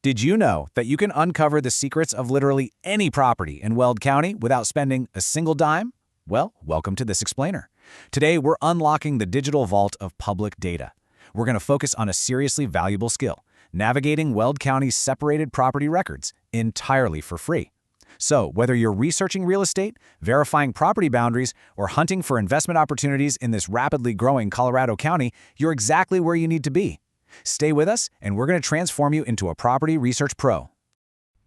Did you know that you can uncover the secrets of literally any property in Weld County without spending a single dime? Well, welcome to this explainer. Today, we're unlocking the digital vault of public data. We're going to focus on a seriously valuable skill, navigating Weld County's separated property records entirely for free. So, whether you're researching real estate, verifying property boundaries, or hunting for investment opportunities in this rapidly growing Colorado County, you're exactly where you need to be. Stay with us, and we're going to transform you into a property research pro.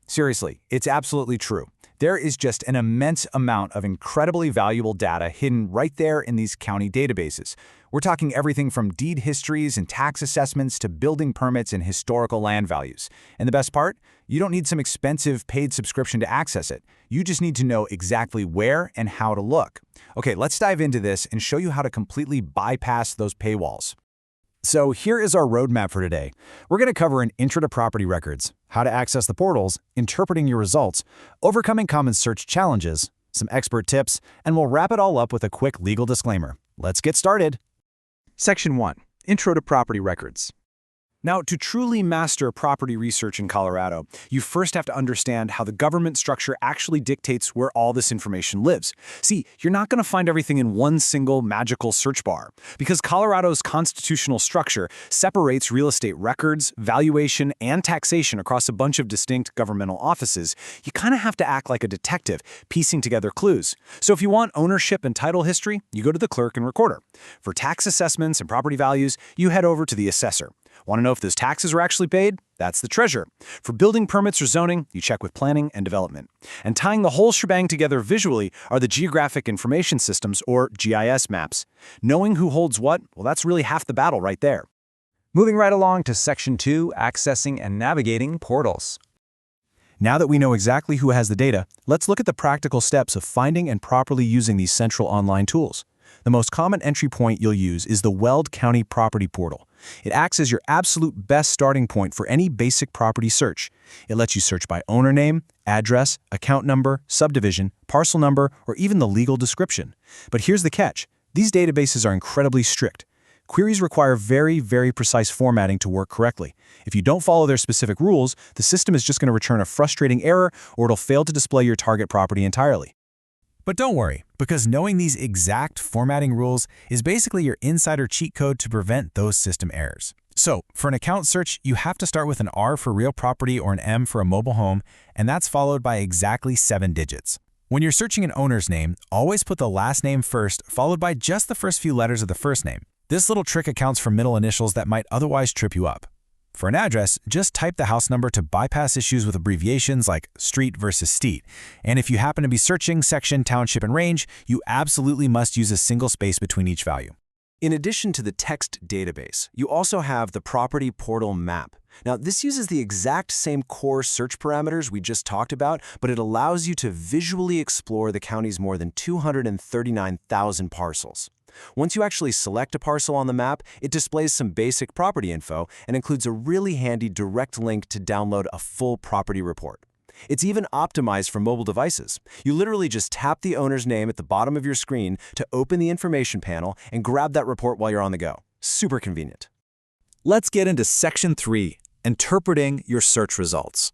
Seriously, it's absolutely true. There is just an immense amount of incredibly valuable data hidden right there in these county databases. We're talking everything from deed histories and tax assessments to building permits and historical land values. And the best part? You don't need some expensive paid subscription to access it. You just need to know exactly where and how to look. Okay, let's dive into this and show you how to completely bypass those paywalls. So here is our roadmap for today. We're going to cover an intro to property records, how to access the portals, interpreting your results, overcoming common search challenges, some expert tips, and we'll wrap it all up with a quick legal disclaimer. Let's get started. Section 1. Intro to Property Records. Now, to truly master property research in Colorado, you first have to understand how the government structure actually dictates where all this information lives. See, you're not going to find everything in one single magical search bar. Because Colorado's constitutional structure separates real estate records, valuation, and taxation across a bunch of distinct governmental offices, you kind of have to act like a detective, piecing together clues. So if you want ownership and title history, you go to the clerk and recorder. For tax assessments and property values, you head over to the assessor. Want to know if those taxes are actually paid? That's the treasurer. For building permits or zoning, you check with planning and development. And tying the whole shebang together visually are the geographic information systems, or GIS maps. Knowing who holds what, well, that's really half the battle right there. Moving right along to Section 2, accessing and navigating portals. Now that we know exactly who has the data, let's look at the practical steps of finding and properly using these central online tools. The most common entry point you'll use is the Weld County Property Portal. It acts as your absolute best starting point for any basic property search. It lets you search by owner name, address, account number, subdivision, parcel number, or even the legal description. But here's the catch. These databases are incredibly strict. Queries require very, very precise formatting to work correctly. If you don't follow their specific rules, the system is just going to return a frustrating error, or it'll fail to display your target property entirely. But don't worry, because knowing these exact formatting rules is basically your insider cheat code to prevent those system errors. So, for an account search, you have to start with an R for real property or an M for a mobile home, and that's followed by exactly 7 digits. When you're searching an owner's name, always put the last name first, followed by just the first few letters of the first name. This little trick accounts for middle initials that might otherwise trip you up. For an address, just type the house number to bypass issues with abbreviations like street versus state. And if you happen to be searching section, township, and range, you absolutely must use a single space between each value. In addition to the text database, you also have the Property Portal Map. Now, this uses the exact same core search parameters we just talked about, but it allows you to visually explore the county's more than 239,000 parcels. Once you actually select a parcel on the map, it displays some basic property info and includes a really handy direct link to download a full property report. It's even optimized for mobile devices. You literally just tap the owner's name at the bottom of your screen to open the information panel and grab that report while you're on the go. Super convenient. Let's get into Section 3, interpreting your search results.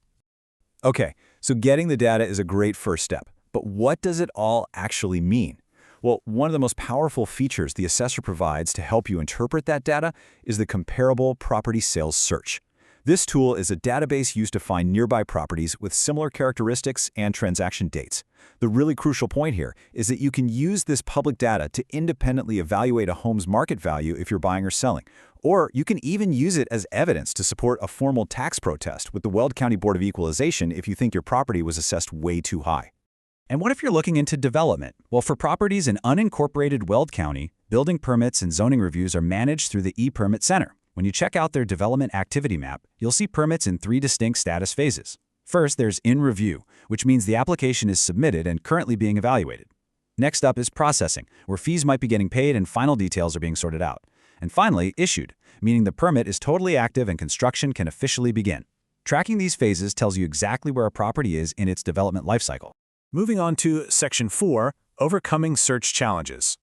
Okay, so getting the data is a great first step, but what does it all actually mean? Well, one of the most powerful features the assessor provides to help you interpret that data is the Comparable Property Sales Search. This tool is a database used to find nearby properties with similar characteristics and transaction dates. The really crucial point here is that you can use this public data to independently evaluate a home's market value if you're buying or selling. Or you can even use it as evidence to support a formal tax protest with the Weld County Board of Equalization if you think your property was assessed way too high. And what if you're looking into development? Well, for properties in unincorporated Weld County, building permits and zoning reviews are managed through the ePermit Center. When you check out their development activity map, you'll see permits in 3 distinct status phases. First, there's in review, which means the application is submitted and currently being evaluated. Next up is processing, where fees might be getting paid and final details are being sorted out. And finally, issued, meaning the permit is totally active and construction can officially begin. Tracking these phases tells you exactly where a property is in its development lifecycle. Moving on to Section 4, overcoming search challenges.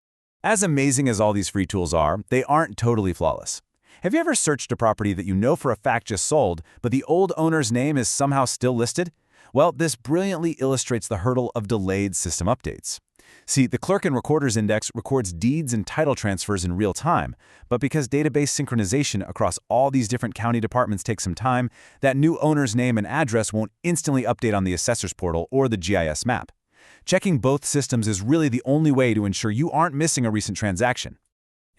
As amazing as all these free tools are, they aren't totally flawless. Have you ever searched a property that you know for a fact just sold, but the old owner's name is somehow still listed? Well, this brilliantly illustrates the hurdle of delayed system updates. See, the Clerk and Recorder's Index records deeds and title transfers in real time, but because database synchronization across all these different county departments takes some time, that new owner's name and address won't instantly update on the assessor's portal or the GIS map. Checking both systems is really the only way to ensure you aren't missing a recent transaction.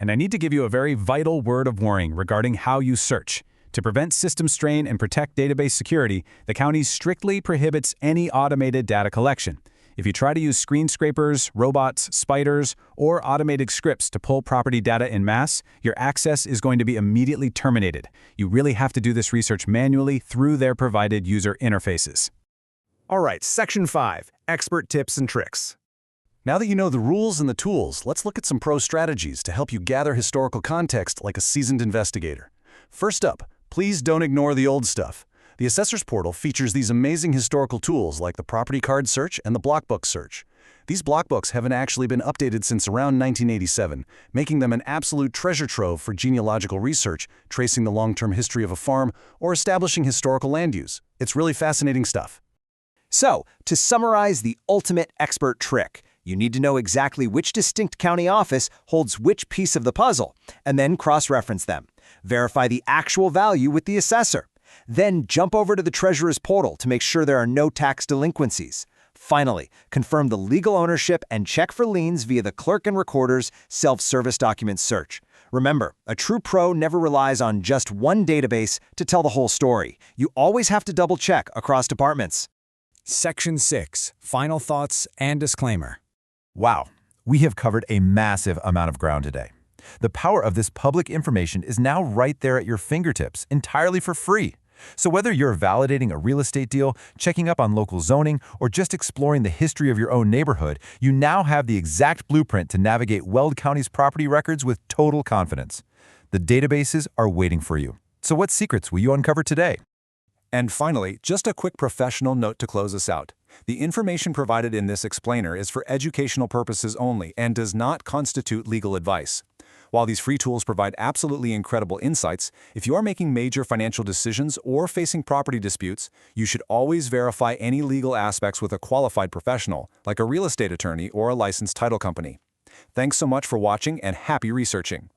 And I need to give you a very vital word of warning regarding how you search. To prevent system strain and protect database security, the county strictly prohibits any automated data collection. If you try to use screen scrapers, robots, spiders, or automated scripts to pull property data en masse, your access is going to be immediately terminated. You really have to do this research manually through their provided user interfaces. All right, Section 5, Expert Tips and Tricks. Now that you know the rules and the tools, let's look at some pro strategies to help you gather historical context like a seasoned investigator. First up, please don't ignore the old stuff. The Assessor's Portal features these amazing historical tools like the Property Card Search and the Block Book Search. These block books haven't actually been updated since around 1987, making them an absolute treasure trove for genealogical research, tracing the long-term history of a farm, or establishing historical land use. It's really fascinating stuff. So, to summarize the ultimate expert trick, you need to know exactly which distinct county office holds which piece of the puzzle, and then cross-reference them. Verify the actual value with the assessor. Then jump over to the treasurer's portal to make sure there are no tax delinquencies. Finally, confirm the legal ownership and check for liens via the Clerk and Recorder's self-service document search. Remember, a true pro never relies on just one database to tell the whole story. You always have to double-check across departments. Section 6, Final Thoughts and Disclaimer. Wow, we have covered a massive amount of ground today. The power of this public information is now right there at your fingertips, entirely for free. So whether you're validating a real estate deal, checking up on local zoning, or just exploring the history of your own neighborhood, you now have the exact blueprint to navigate Weld County's property records with total confidence. The databases are waiting for you. So what secrets will you uncover today? And finally, just a quick professional note to close us out. The information provided in this explainer is for educational purposes only and does not constitute legal advice. While these free tools provide absolutely incredible insights, if you are making major financial decisions or facing property disputes, you should always verify any legal aspects with a qualified professional, like a real estate attorney or a licensed title company. Thanks so much for watching and happy researching.